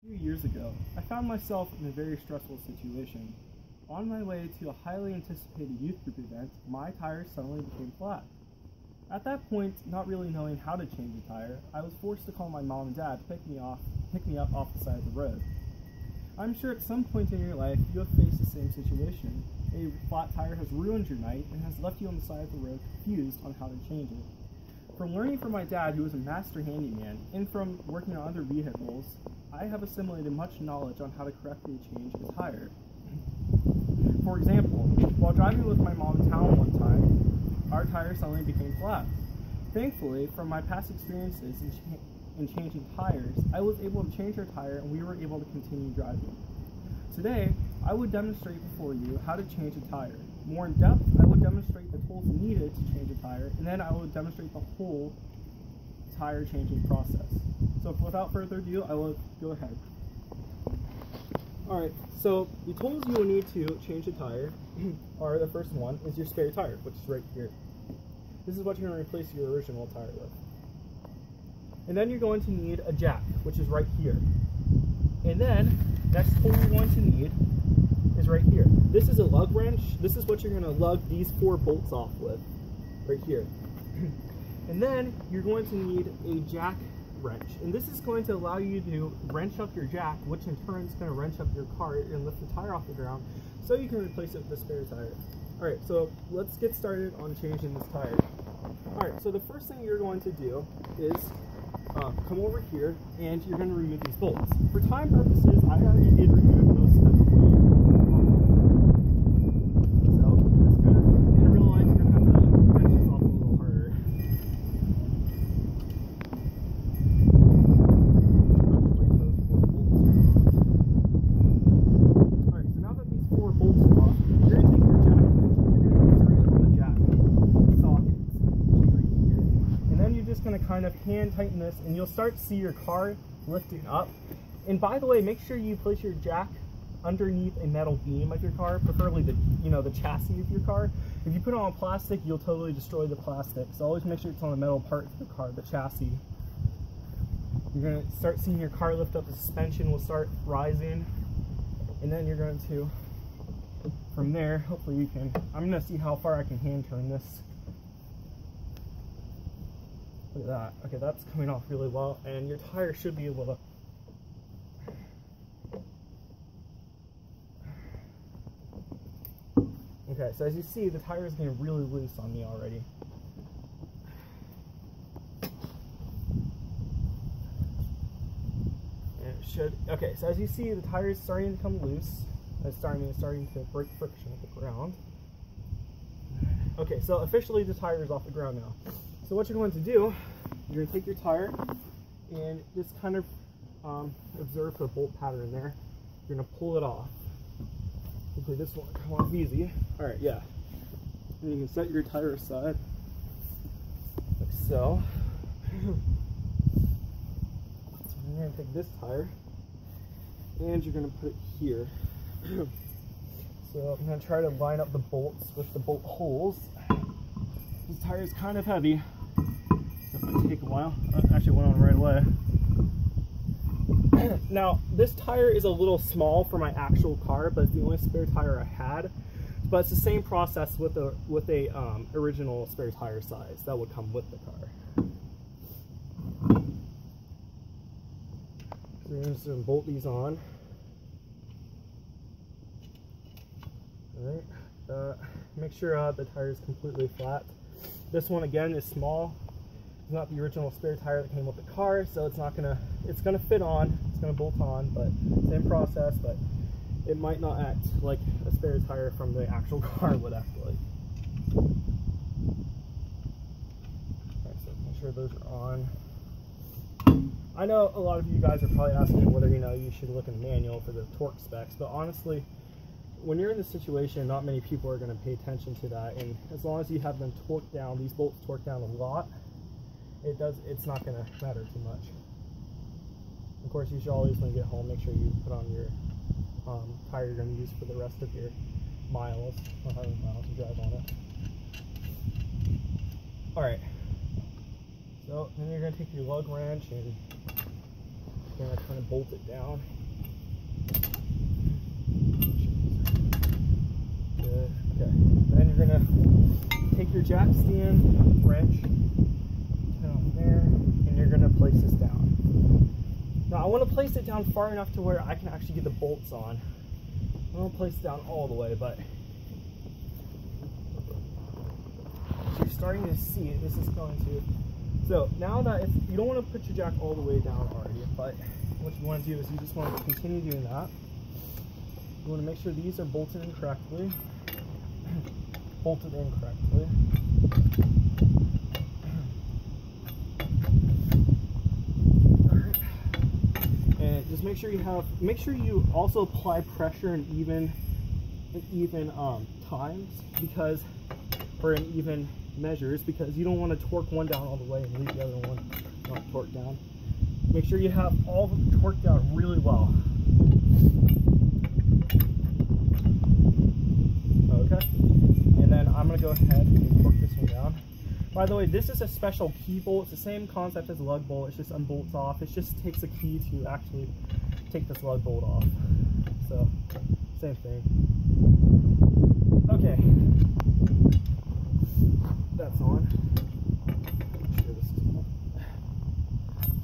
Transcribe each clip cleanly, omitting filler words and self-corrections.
A few years ago, I found myself in a very stressful situation. On my way to a highly anticipated youth group event, my tire suddenly became flat. At that point, not really knowing how to change a tire, I was forced to call my mom and dad to pick me up off the side of the road. I'm sure at some point in your life you have faced the same situation. A flat tire has ruined your night and has left you on the side of the road confused on how to change it. From learning from my dad, who was a master handyman, and from working on other vehicles, I have assimilated much knowledge on how to correctly change a tire. For example, while driving with my mom in town one time, our tire suddenly became flat. Thankfully, from my past experiences in changing tires, I was able to change our tire and we were able to continue driving. Today, I would demonstrate before you how to change a tire. More in depth, I would demonstrate the tools needed to change a tire, and then I would demonstrate the whole tire changing process. So without further ado, I will go ahead. Alright, so the tools you will need to change a tire are, the first one is your spare tire, which is right here. This is what you're going to replace your original tire with. And then you're going to need a jack, which is right here. And then, next tool you're going to need is right here. This is a lug wrench. This is what you're going to lug these 4 bolts off with, right here. And then you're going to need a jack wrench. And this is going to allow you to wrench up your jack, which in turn is going to wrench up your car and lift the tire off the ground so you can replace it with a spare tire. Alright, so let's get started on changing this tire. Alright, so the first thing you're going to do is come over here and you're going to remove these bolts. For time purposes, I already did remove most of the kind of hand tighten this and you'll start to see your car lifting up. And by the way, make sure you place your jack underneath a metal beam of your car, preferably the chassis of your car. If you put it on plastic, you'll totally destroy the plastic. So always make sure it's on the metal part of your car, the chassis. You're going to start seeing your car lift up, the suspension will start rising, and then you're going to, from there, hopefully you can, I'm going to see how far I can hand turn this. Look at that. Okay, that's coming off really well, and your tire should be able to. Okay, so as you see, the tire is getting really loose on me already. And it should. Okay, so as you see, the tire is starting to come loose. It's starting to break friction with the ground. Okay, so officially the tire is off the ground now. So what you're going to do, you're going to take your tire and just kind of observe the bolt pattern there. You're going to pull it off. Hopefully this won't come off easy. Alright, yeah. And you can set your tire aside, like so. So you're going to take this tire and you're going to put it here. So I'm going to try to line up the bolts with the bolt holes. This tire is kind of heavy. That might take a while. Actually, it went on right away. Now, this tire is a little small for my actual car, but it's the only spare tire I had. But it's the same process with a original spare tire size that would come with the car. So we're just going to bolt these on. All right. Make sure the tire is completely flat. This one again is small. It's not the original spare tire that came with the car, so it's gonna fit on, it's gonna bolt on, but same process, but it might not act like a spare tire from the actual car would act like. Okay, so make sure those are on. I know a lot of you guys are probably asking whether you should look in the manual for the torque specs, but honestly, when you're in this situation, not many people are going to pay attention to that, and as long as you have them torqued down, these bolts torqued down a lot, it's not going to matter too much. Of course, you should always, when you get home, make sure you put on your tire you're going to use for the rest of your miles, or how many miles you drive on it. Alright, so then you're going to take your lug wrench and You're gonna kind of bolt it down. Good. Okay. Then you're gonna take your jack stand wrench down there, and you're gonna place this down. Now I want to place it down far enough to where I can actually get the bolts on. I don't place it down all the way, but you're starting to see it. This is going to. So now that it's, you don't want to put your jack all the way down already, but what you want to do is you just want to continue doing that. You want to make sure these are bolted in correctly. Bolted in correctly. Alright. And just make sure you also apply pressure in even times, because, or in even measures, because you don't want to torque one down all the way and leave the other one not torqued down. Make sure you have all of them torqued down really well. Okay, and then I'm going to go ahead and torque this one down. By the way, this is a special key bolt. It's the same concept as a lug bolt. It just unbolts off. It just takes a key to actually take this lug bolt off. So, same thing. Okay, that's on. Make sure this is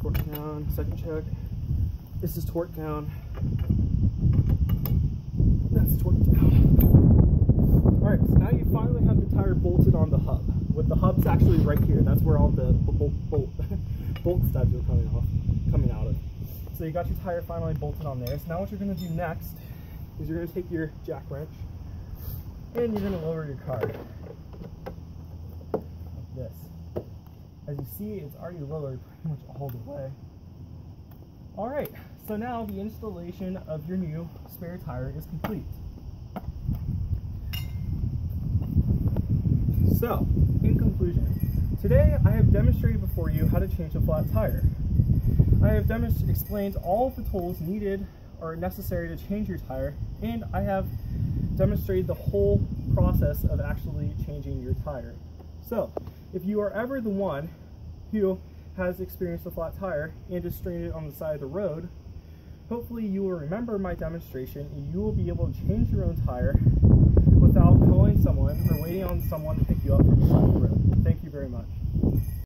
torqued down. Second check. This is torqued down. That's torqued down. Alright, so now you finally have the tire bolted on the hub. With the hub's actually right here. That's where all the bolt studs are coming out of. So you got your tire finally bolted on there. So now what you're going to do next is you're going to take your jack wrench and you're going to lower your car. Like this. As you see, it's already lowered pretty much all the way. Alright, so now the installation of your new spare tire is complete. So, in conclusion, today I have demonstrated before you how to change a flat tire. I have explained all of the tools needed or necessary to change your tire, and I have demonstrated the whole process of actually changing your tire. So, if you are ever the one who has experienced a flat tire and is stranded on the side of the road, hopefully you will remember my demonstration and you will be able to change your own tire without calling someone or waiting on someone to pick you up from the side of the road. Thank you very much.